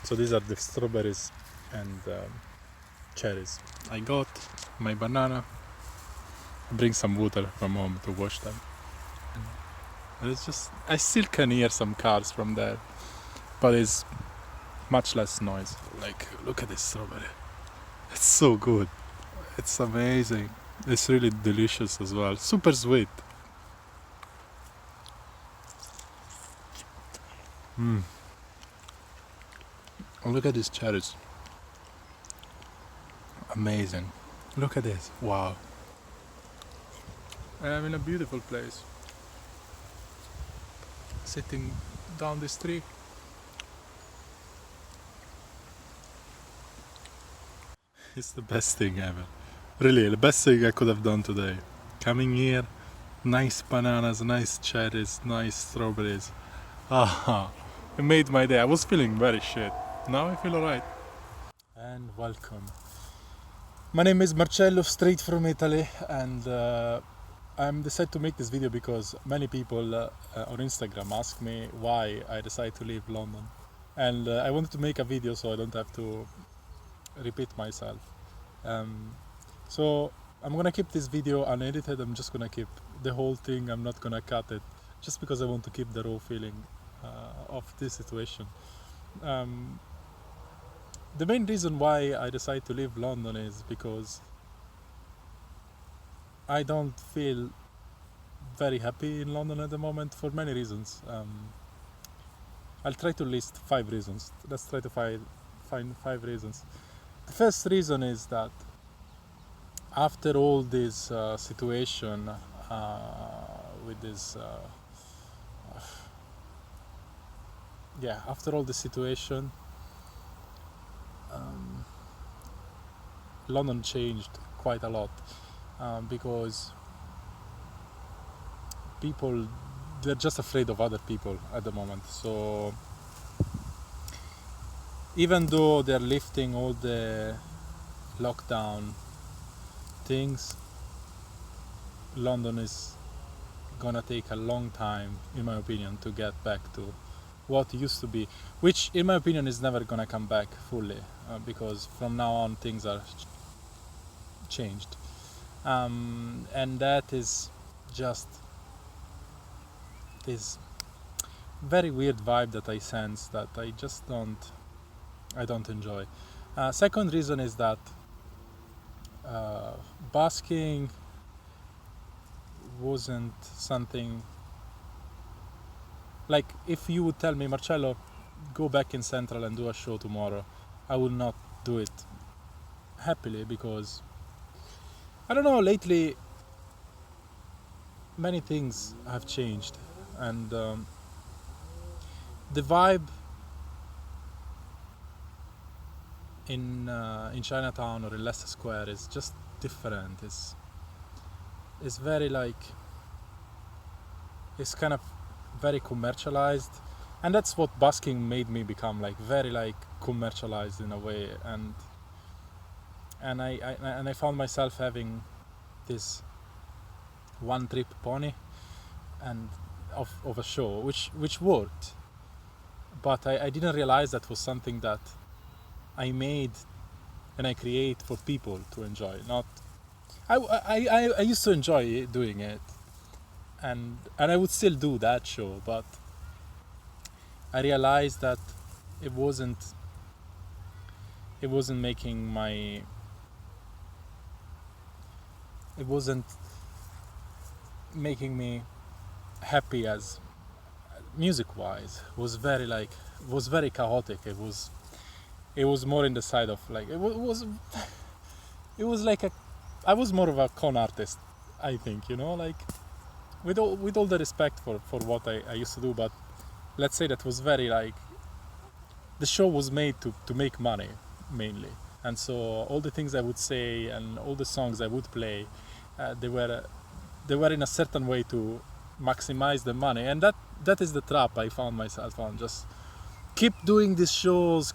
So these are the strawberries and cherries. I got my banana. I bring some water from home to wash them. And it's just, I still can hear some cars from there, but it's much less noise. Like, look at this strawberry. It's so good. It's amazing. It's really delicious as well. Super sweet. Oh, look at these cherries. Amazing. Look at this. Wow. I'm in a beautiful place. Sitting down this tree. It's the best thing ever. Really, the best thing I could have done today. Coming here, nice bananas, nice cherries, nice strawberries. Ah, it made my day. I was feeling very shit. Now I feel alright. And welcome. My name is Marcello, straight from Italy, and I'm decided to make this video because many people on Instagram ask me why I decided to leave London. And I wanted to make a video so I don't have to repeat myself. So I'm gonna keep this video unedited. I'm just gonna keep the whole thing. I'm not gonna cut it, just because I want to keep the raw feeling of this situation. The main reason why I decided to leave London is because I don't feel very happy in London at the moment for many reasons. I'll try to list 5 reasons. Let's try to find 5 reasons. The first reason is that after all this situation with this after all the situation, London changed quite a lot because people, they're just afraid of other people at the moment. So even though they're lifting all the lockdown things, London is gonna take a long time, in my opinion, to get back to what used to be, which in my opinion is never gonna come back fully because from now on things are changed, and that is just this very weird vibe that I sense that I just don't enjoy. Second reason is that busking wasn't something like, if you would tell me, Marcello, go back in Central and do a show tomorrow, I will not do it happily, because I don't know, lately many things have changed, and the vibe in Chinatown or in Leicester Square is just different. It's very like, it's kind of very commercialized, and that's what busking made me become, like very like commercialized in a way, and I found myself having this one trip pony and of a show which worked, but I didn't realize that was something that I made and I create for people to enjoy. Not I used to enjoy doing it, and I would still do that show, but I realized that it wasn't making my, it wasn't making me happy as music wise. Was very like, was very chaotic. It was more in the side of like, it was like I was more of a con artist, I think, like with all the respect for what I used to do, but let's say that was very like, the show was made to make money mainly, and so all the things I would say and all the songs I would play, they were in a certain way to maximize the money, and that is the trap I found myself on. Just keep doing these shows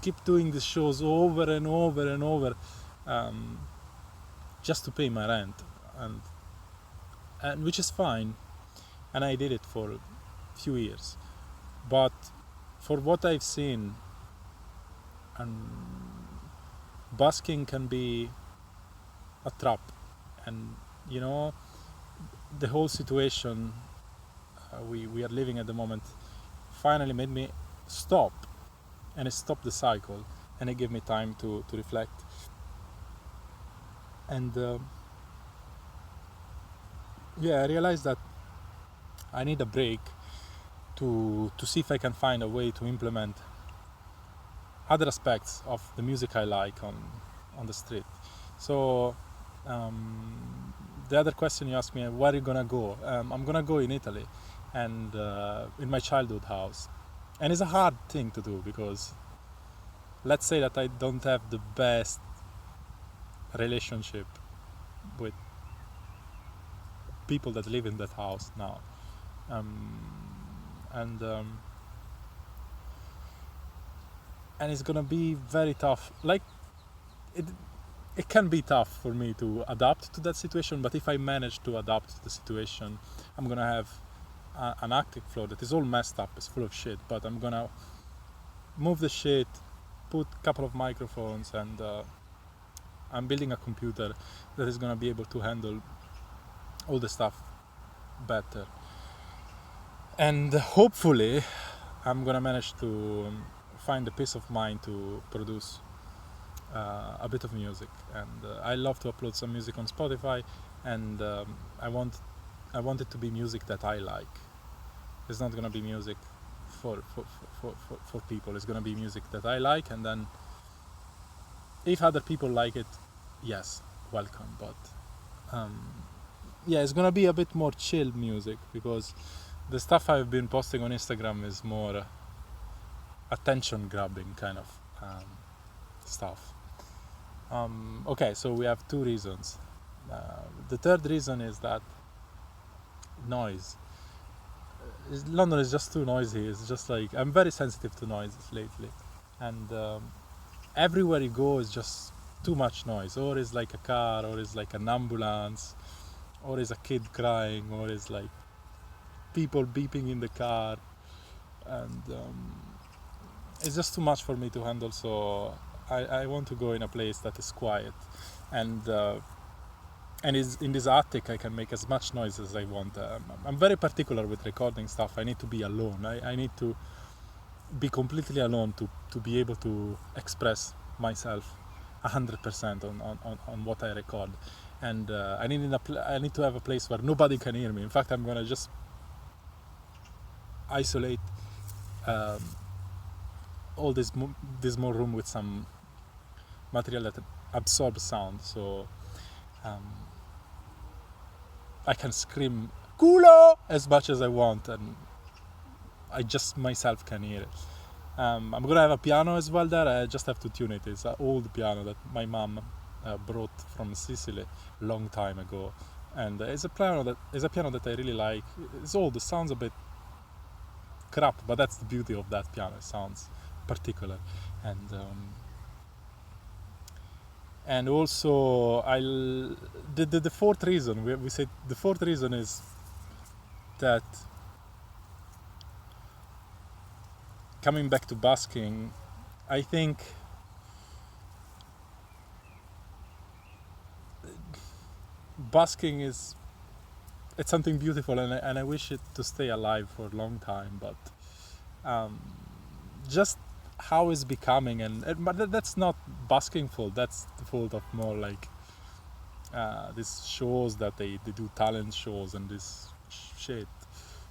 over and over and over, just to pay my rent, and which is fine, and I did it for a few years, but for what I've seen, and busking can be a trap, and you know, the whole situation we are living at the moment finally made me stop, and it stopped the cycle, and it gave me time to reflect, and I realized that I need a break to see if I can find a way to implement other aspects of the music I like on the street. So the other question you asked me, where are you gonna go? I'm gonna go in Italy, and in my childhood house. And it's a hard thing to do, because let's say that I don't have the best relationship with people that live in that house now, and it's gonna be very tough. Like it can be tough for me to adapt to that situation, but if I manage to adapt to the situation, I'm gonna have an acting floor that is all messed up, it's full of shit, but I'm gonna move the shit, put a couple of microphones, and I'm building a computer that is gonna be able to handle all the stuff better. And hopefully I'm gonna manage to find the peace of mind to produce a bit of music, and I love to upload some music on Spotify, and I want it to be music that I like. It's not gonna be music for people. It's gonna be music that I like, and then if other people like it, yes, welcome. But it's gonna be a bit more chill music, because the stuff I've been posting on Instagram is more attention grabbing kind of stuff. Okay, so we have two reasons. The third reason is that noise. London is just too noisy. It's just like, I'm very sensitive to noise lately, and everywhere you go is just too much noise. Or it's like a car, or it's like an ambulance, or it's a kid crying, or it's like people beeping in the car, and it's just too much for me to handle. So I want to go in a place that is quiet, and is in this attic I can make as much noise as I want. I'm very particular with recording stuff. I need to be alone. I need to be completely alone to be able to express myself 100% on what I record, and I need to have a place where nobody can hear me. In fact, I'm gonna just isolate all this more room with some material that absorbs sound, so I can scream "culo" as much as I want, and I just myself can hear it. I'm gonna have a piano as well there. I just have to tune it. It's an old piano that my mom brought from Sicily a long time ago, and it's a piano that I really like. It's old. It sounds a bit crap, but that's the beauty of that piano. It sounds particular, and also the fourth reason we said the fourth reason is that, coming back to busking, I think busking it's something beautiful, and I wish it to stay alive for a long time, but just how it's becoming, but that's not busking fault. That's the fault of more like these shows that they do, talent shows, and this shit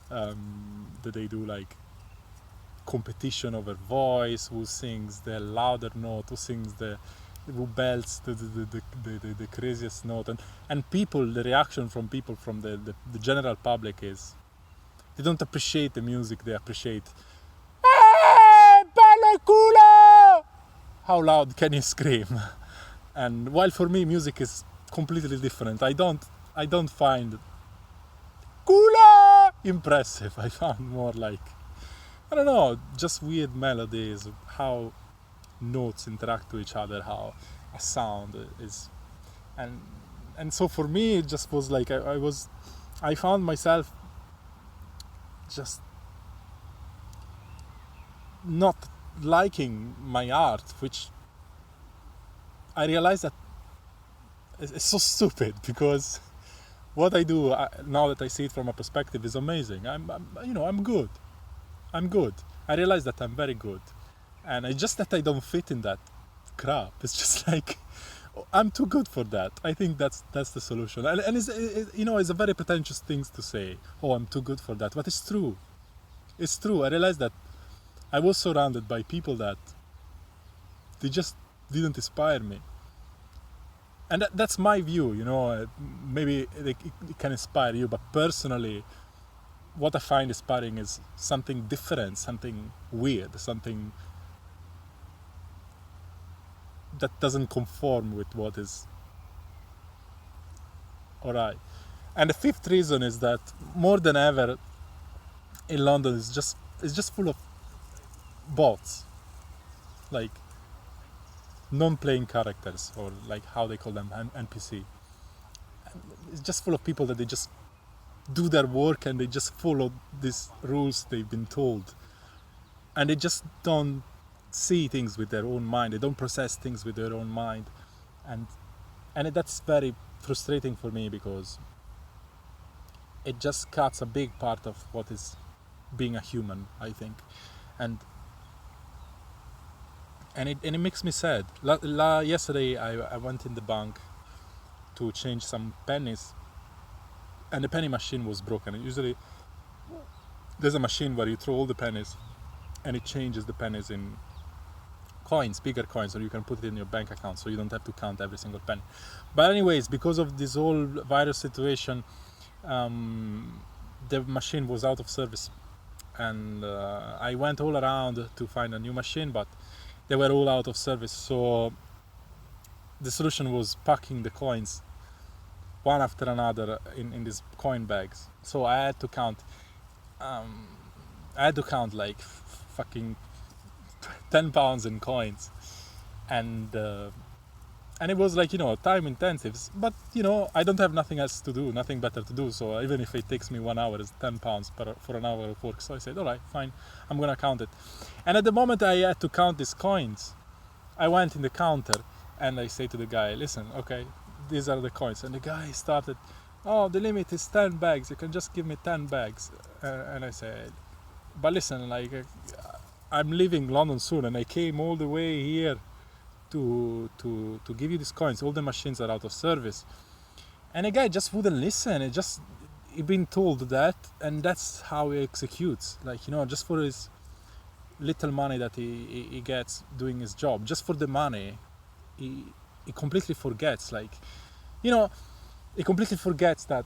that they do, like competition over voice, who sings the louder note, who belts the craziest note, and people, the reaction from people, from the general public, is they don't appreciate the music. They appreciate bello culo, how loud can you scream? And while for me music is completely different. I don't find culo impressive. I found more like, I don't know, just weird melodies, how notes interact to each other, how a sound is, and so for me it just was like I found myself just not liking my art, which I realized that it's so stupid, because what I do now that I see it from a perspective is amazing. I'm good. I'm good. I realize that I'm very good, and it's just that I don't fit in that crap. It's just like I'm too good for that. I think that's the solution. And it's a very pretentious thing to say. Oh, I'm too good for that, but it's true. It's true. I realized that I was surrounded by people that they just didn't inspire me. And that's my view, maybe it can inspire you, but personally, what I find inspiring is something different, something weird, something that doesn't conform with what is alright. And the fifth reason is that more than ever in London it's just full of bots, like non-playing characters, or like how they call them, NPC. It's just full of people that they just do their work and they just follow these rules they've been told, and they just don't see things with their own mind. They don't process things with their own mind, and that's very frustrating for me, because it just cuts a big part of what is being a human, I think. And it makes me sad. Yesterday I went in the bank to change some pennies, and the penny machine was broken. And usually there's a machine where you throw all the pennies and it changes the pennies in coins, bigger coins, or you can put it in your bank account, so you don't have to count every single penny. But anyways, because of this whole virus situation, the machine was out of service, and I went all around to find a new machine, but they were all out of service. So the solution was packing the coins one after another in these coin bags. So I had to count like fucking 10 pounds in coins, and it was like, time intensive, but I don't have nothing else to do, nothing better to do, so even if it takes me 1 hour, it's 10 pounds for an hour of work. So I said, all right, fine, I'm gonna count it. And at the moment I had to count these coins, I went in the counter and I say to the guy, listen, okay, these are the coins. And the guy started, oh, the limit is 10 bags, you can just give me 10 bags. And I said, but listen, like, I'm leaving London soon, and I came all the way here to give you these coins. All the machines are out of service. And the guy just wouldn't listen. He been told that, and that's how he executes. Like, just for his little money that he gets doing his job, just for the money, he completely forgets, like, he completely forgets that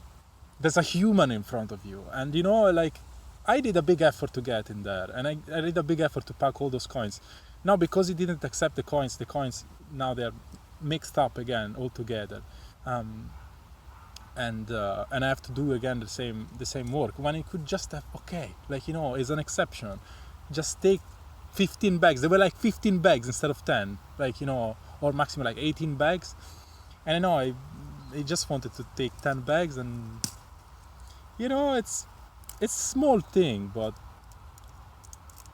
there's a human in front of you. And like, I did a big effort to get in there, and I did a big effort to pack all those coins. Now, because he didn't accept the coins now they're mixed up again all together, and I have to do again the same work, when he could just have, okay, like, it's an exception, just take 15 bags. There were like 15 bags instead of 10, like, or maximum like 18 bags. And I know I just wanted to take 10 bags, and it's a small thing, but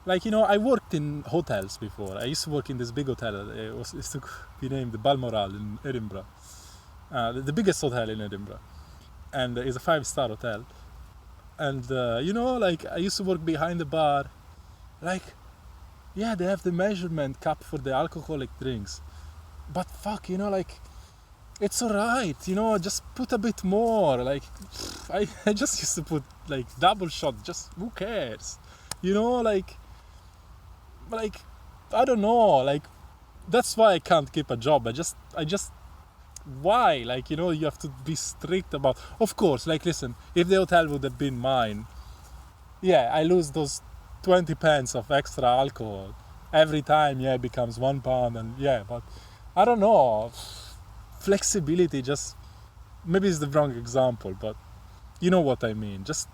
like, I worked in hotels before. I used to work in this big hotel. It used to be named the Balmoral in Edinburgh, the biggest hotel in Edinburgh, and it's a 5-star hotel. And like, I used to work behind the bar. Like, yeah, they have the measurement cup for the alcoholic drinks, but fuck, like, it's alright, just put a bit more. Like, I just used to put like double shot, just who cares, like I don't know, like, that's why I can't keep a job. I just why, like, you have to be strict about, of course, like, listen, if the hotel would have been mine, yeah, I lose those 20 pence of extra alcohol every time, yeah, it becomes £1, and yeah, but I don't know, flexibility, just maybe it's the wrong example, but you know what I mean. Just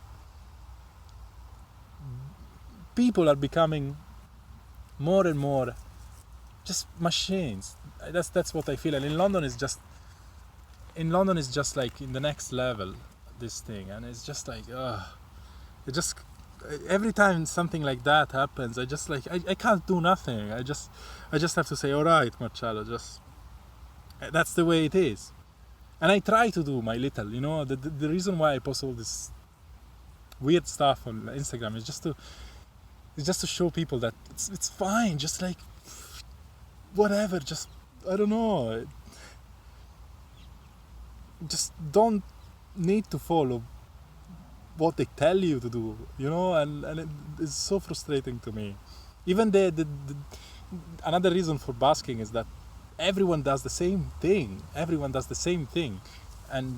people are becoming more and more just machines. That's what I feel. And in London is just like in the next level, this thing, and it's just like it just every time something like that happens, I just like I can't do nothing. I just have to say, all right, Marcello, just that's the way it is. And I try to do my little, the reason why I post all this weird stuff on Instagram is just to show people that it's fine, just like whatever, just I don't know, just don't need to follow what they tell you to do, and it's so frustrating to me. Even the another reason for busking is that everyone does the same thing. And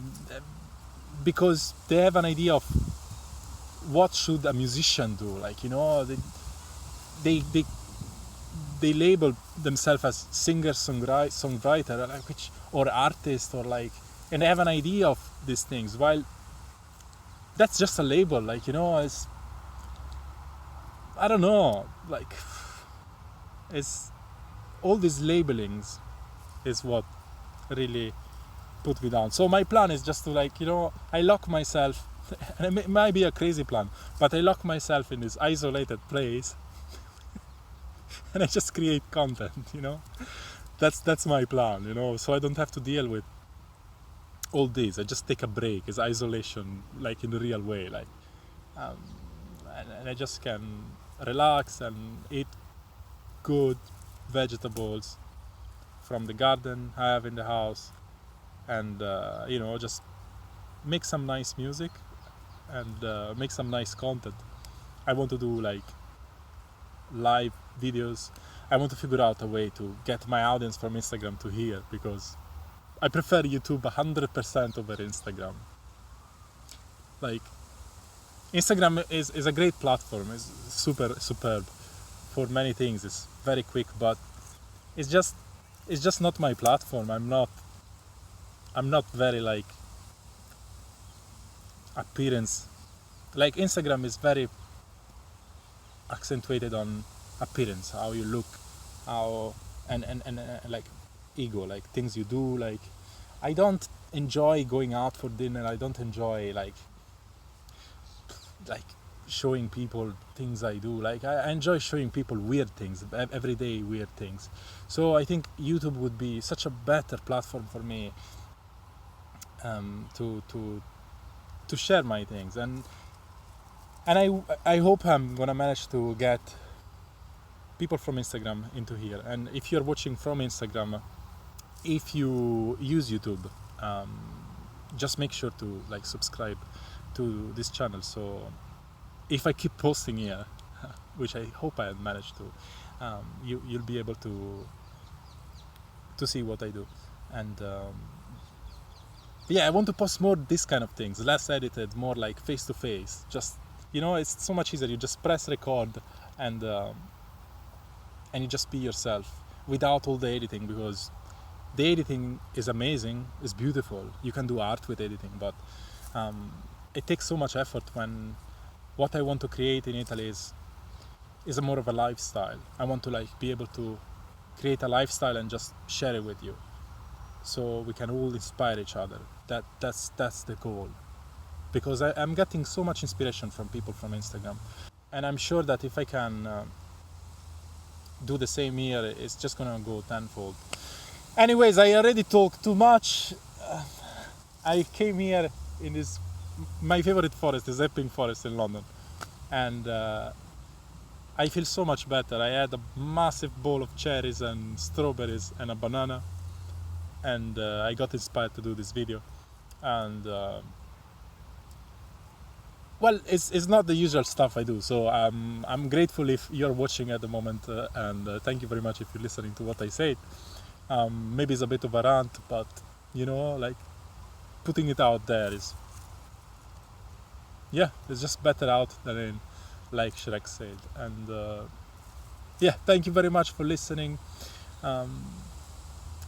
because they have an idea of what should a musician do, like, they label themselves as singer, songwriter, like, or artist, or like, and they have an idea of these things, while that's just a label, like, it's, I don't know, like, it's all these labelings is what really put me down. So my plan is just to, like, I lock myself, and it might be a crazy plan, but I lock myself in this isolated place and I just create content, that's my plan, so I don't have to deal with all this. I just take a break. It's isolation, like in the real way, like, and I just can relax and eat good vegetables from the garden I have in the house, and just make some nice music and make some nice content. I want to do like live videos. I want to figure out a way to get my audience from Instagram to here, because I prefer YouTube 100% over Instagram. Like, Instagram is a great platform. It's superb for many things. It's very quick, but it's just not my platform. I'm not very like appearance. Like, Instagram is very accentuated on appearance, how you look, how and like ego, like things you do. Like, I don't enjoy going out for dinner. I don't enjoy like showing people things I do. Like, I enjoy showing people weird things, everyday weird things. So I think YouTube would be such a better platform for me to share my things, and I hope I'm gonna manage to get people from Instagram into here. And if you're watching from Instagram, if you use YouTube, just make sure to like subscribe to this channel, so if I keep posting here, which I hope I manage to, you'll be able to see what I do. And I want to post more this kind of things, less edited, more like face to face. Just, it's so much easier. You just press record and you just be yourself without all the editing, because the editing is amazing, it's beautiful. You can do art with editing, but it takes so much effort when what I want to create in Italy is a more of a lifestyle. I want to like be able to create a lifestyle and just share it with you, so we can all inspire each other. That's the goal, because I'm getting so much inspiration from people from Instagram, and I'm sure that if I can do the same here, it's just gonna go tenfold. Anyways, I already talked too much. I came here in this, my favorite forest is Epping Forest in London, and I feel so much better. I had a massive bowl of cherries and strawberries and a banana, and I got inspired to do this video. And well, it's not the usual stuff I do, so I'm grateful if you're watching at the moment, and thank you very much if you're listening to what I said. Maybe it's a bit of a rant, but like, putting it out there is, it's just better out than in, like Shrek said. And thank you very much for listening, and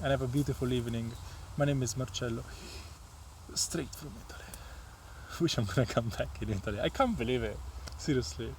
have a beautiful evening. My name is Marcello, straight from Italy. Wish I'm gonna come back in Italy. I can't believe it, seriously.